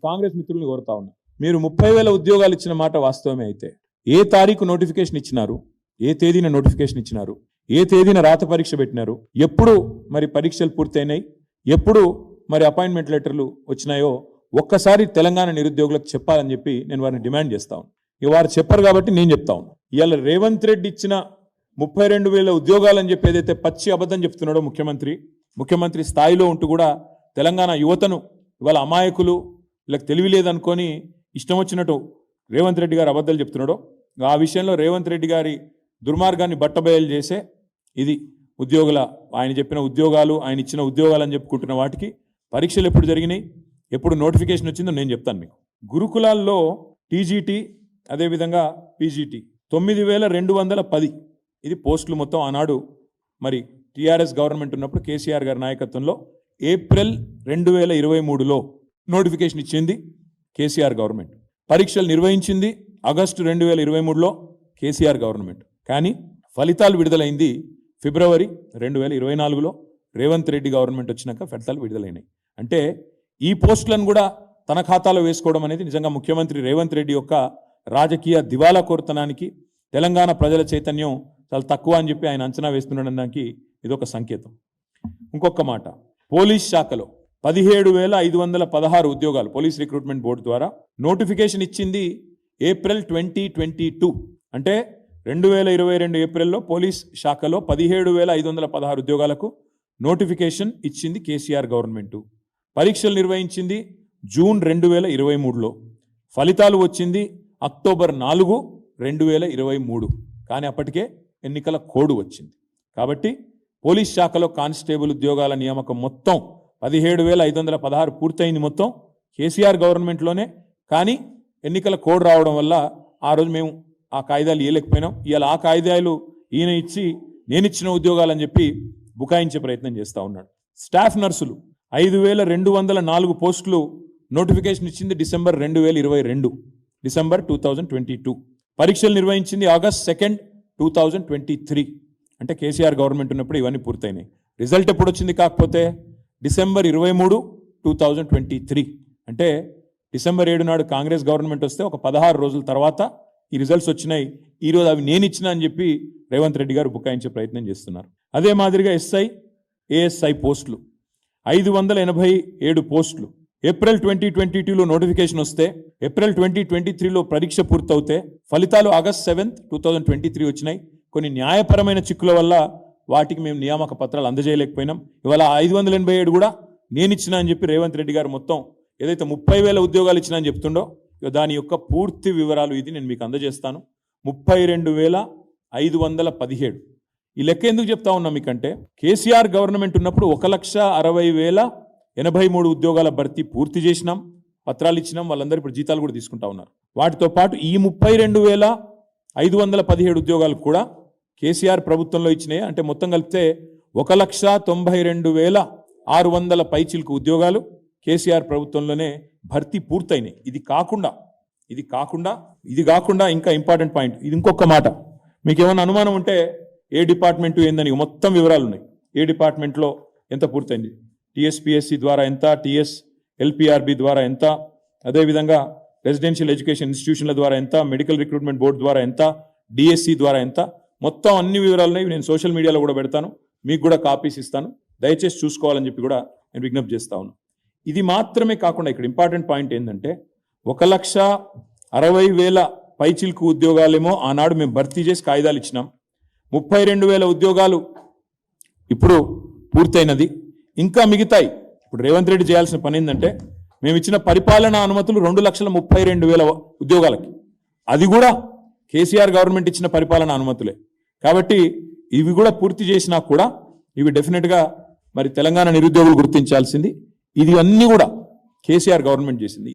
కాంగ్రెస్ మిత్రుల్ని కోరుతా ఉన్నా, మీరు 30,000 ఉద్యోగాలు ఇచ్చిన మాట వాస్తవమే అయితే ఏ తారీఖు నోటిఫికేషన్ ఇచ్చినారు, ఏ తేదీన నోటిఫికేషన్ ఇచ్చినారు, ఏ తేదీన రాత పరీక్ష పెట్టినారు, ఎప్పుడు మరి పరీక్షలు పూర్తయినాయి, ఎప్పుడు మరి అపాయింట్మెంట్ లెటర్లు వచ్చినాయో ఒక్కసారి తెలంగాణ నిరుద్యోగులకు చెప్పాలని చెప్పి నేను వారిని డిమాండ్ చేస్తా ఉన్నాను. ఇక వారు చెప్పరు కాబట్టి నేను చెప్తా ఉన్నాను. ఇవాళ రేవంత్ రెడ్డి ఇచ్చిన 32,000 ఉద్యోగాలని చెప్పి ఏదైతే పచ్చి అబద్ధం చెప్తున్నాడో ముఖ్యమంత్రి స్థాయిలో ఉంటూ కూడా తెలంగాణ యువతను ఇవాళ అమాయకులు వీళ్ళకి తెలివి లేదనుకొని ఇష్టం వచ్చినట్టు రేవంత్ రెడ్డి గారు అబద్ధాలు చెప్తున్నాడో ఆ విషయంలో రేవంత్ రెడ్డి గారి దుర్మార్గాన్ని బట్టబయలు చేసే ఇది ఆయన చెప్పిన ఉద్యోగాలు, ఆయన ఇచ్చిన ఉద్యోగాలు అని చెప్పుకుంటున్న వాటికి పరీక్షలు ఎప్పుడు జరిగినాయి, ఎప్పుడు నోటిఫికేషన్ వచ్చిందో నేను చెప్తాను మీకు. గురుకులాల్లో టీజీటీ అదేవిధంగా పీజీటీ 9,210 ఇది పోస్టులు మొత్తం. ఆనాడు మరి టీఆర్ఎస్ గవర్నమెంట్ ఉన్నప్పుడు కేసీఆర్ గారి నాయకత్వంలో ఏప్రిల్ 2023లో నోటిఫికేషన్ ఇచ్చింది కేసీఆర్ గవర్నమెంట్. పరీక్షలు నిర్వహించింది ఆగస్టు 2023లో కేసీఆర్ గవర్నమెంట్. కానీ ఫలితాలు విడుదలైంది ఫిబ్రవరి 2024లో రేవంత్ రెడ్డి గవర్నమెంట్ వచ్చినాక ఫలితాలు విడుదలైనాయి. అంటే ఈ పోస్టులను కూడా తన ఖాతాలో వేసుకోవడం అనేది నిజంగా ముఖ్యమంత్రి రేవంత్ రెడ్డి యొక్క రాజకీయ దివాలా కోరుతనానికి, తెలంగాణ ప్రజల చైతన్యం చాలా తక్కువ అని చెప్పి ఆయన అంచనా వేస్తున్నాడనడానికి ఇదొక సంకేతం. ఇంకొక మాట, పోలీస్ శాఖలో 17,516 ఉద్యోగాలు పోలీస్ రిక్రూట్మెంట్ బోర్డు ద్వారా నోటిఫికేషన్ ఇచ్చింది ఏప్రిల్ 2022. అంటే 2022 ఏప్రిల్లో పోలీస్ శాఖలో 17,516 ఉద్యోగాలకు నోటిఫికేషన్ ఇచ్చింది కేసీఆర్ గవర్నమెంటు. పరీక్షలు నిర్వహించింది జూన్ 2023లో, ఫలితాలు వచ్చింది అక్టోబర్ 4, 2023. కానీ అప్పటికే ఎన్నికల కోడ్ వచ్చింది. కాబట్టి పోలీస్ శాఖలో కానిస్టేబుల్ ఉద్యోగాల నియామకం మొత్తం 17,516 పూర్తయింది మొత్తం కేసీఆర్ గవర్నమెంట్లోనే. కానీ ఎన్నికల కోడ్ రావడం వల్ల ఆ రోజు మేము ఆ కాయిదాలు ఇవ్వలేకపోయినాం. ఇవాళ ఆ కాయిదాలు ఈయన ఇచ్చి నేనిచ్చిన ఉద్యోగాలని చెప్పి బుకాయించే ప్రయత్నం చేస్తూ ఉన్నాడు. స్టాఫ్ నర్సులు 5,204 పోస్టులు నోటిఫికేషన్ ఇచ్చింది డిసెంబర్ 2022. పరీక్షలు నిర్వహించింది ఆగస్ట్ 2, 2023. అంటే కేసీఆర్ గవర్నమెంట్ ఉన్నప్పుడు ఇవన్నీ పూర్తయినాయి. రిజల్ట్ ఎప్పుడు వచ్చింది కాకపోతే డిసెంబర్ 23, 2023. అంటే డిసెంబర్ 7 నాడు కాంగ్రెస్ గవర్నమెంట్ వస్తే ఒక 16 రోజుల తర్వాత ఈ రిజల్ట్స్ వచ్చినాయి. ఈరోజు అవి నేను ఇచ్చినా అని చెప్పి రేవంత్ రెడ్డి గారు బుకాయించే ప్రయత్నం చేస్తున్నారు. అదే మాదిరిగా ఎస్ఐ, ఏఎస్ఐ పోస్టులు 587 పోస్టులు ఏప్రిల్ 2022లో నోటిఫికేషన్ వస్తే ఏప్రిల్ 2023లో పరీక్ష పూర్తవుతే ఫలితాలు ఆగస్ట్ 7, 2023 వచ్చినాయి. కొన్ని న్యాయపరమైన చిక్కుల వల్ల వాటికి మేము నియామక పత్రాలు అందజేయలేకపోయినాం. ఇవాళ 587 కూడా నేను ఇచ్చినా అని చెప్పి రేవంత్ రెడ్డి గారు మొత్తం ఏదైతే 30,000 ఉద్యోగాలు ఇచ్చినా అని చెప్తుండో దాని యొక్క పూర్తి వివరాలు ఇది నేను మీకు అందజేస్తాను. 32,517. ఈ లెక్క ఎందుకు చెప్తా ఉన్నా మీకంటే కేసీఆర్ గవర్నమెంట్ ఉన్నప్పుడు 1,60,083 ఉద్యోగాల భర్తీ పూర్తి చేసినాం, పత్రాలు ఇచ్చినాం. వాళ్ళందరూ ఇప్పుడు జీతాలు కూడా తీసుకుంటా ఉన్నారు. వాటితో పాటు ఈ 32,517 ఉద్యోగాలు కూడా కేసీఆర్ ప్రభుత్వంలో ఇచ్చినాయి. అంటే మొత్తం కలిపితే 1,92,600 పైచిలకు ఉద్యోగాలు కేసీఆర్ ప్రభుత్వంలోనే భర్తీ పూర్తయినాయి. ఇది కాకుండా ఇంకా ఇంపార్టెంట్ పాయింట్, ఇది ఇంకొక మాట. మీకు ఏమైనా అనుమానం ఉంటే ఏ డిపార్ట్మెంటు ఏందని మొత్తం వివరాలు ఉన్నాయి. ఏ డిపార్ట్మెంట్లో ఎంత పూర్తయింది, టీఎస్పీఎస్సీ ద్వారా ఎంత, టీఎస్ఎల్పిఆర్బి ద్వారా ఎంత, అదేవిధంగా రెసిడెన్షియల్ ఎడ్యుకేషన్ ఇన్స్టిట్యూషన్ల ద్వారా ఎంత, మెడికల్ రిక్రూట్మెంట్ బోర్డు ద్వారా ఎంత, డిఎస్సి ద్వారా ఎంత, మొత్తం అన్ని వివరాలున్నాయి. నేను సోషల్ మీడియాలో కూడా పెడతాను, మీకు కూడా కాపీస్ ఇస్తాను. దయచేసి చూసుకోవాలని చెప్పి కూడా నేను విజ్ఞప్తి చేస్తా ఉన్నాను. ఇది మాత్రమే కాకుండా ఇక్కడ ఇంపార్టెంట్ పాయింట్ ఏంటంటే 1,60,000 పైచిల్కు ఉద్యోగాలేమో ఆనాడు మేము భర్తీ చేసి కాయిదాలు ఇచ్చినాం. 32,000 ఉద్యోగాలు ఇప్పుడు పూర్తయినది. ఇంకా మిగతాయి. ఇప్పుడు రేవంత్ రెడ్డి చేయాల్సిన పని ఏంటంటే మేము ఇచ్చిన పరిపాలనా అనుమతులు 2,32,000 ఉద్యోగాలకి, అది కూడా కేసీఆర్ గవర్నమెంట్ ఇచ్చిన పరిపాలనా అనుమతులే. కాబట్టి ఇవి కూడా పూర్తి చేసినా కూడా ఇవి డెఫినెట్గా మరి తెలంగాణ నిరుద్యోగులు గుర్తించాల్సింది. ఇది అన్నీ కూడా కేసీఆర్ గవర్నమెంట్ చేసింది.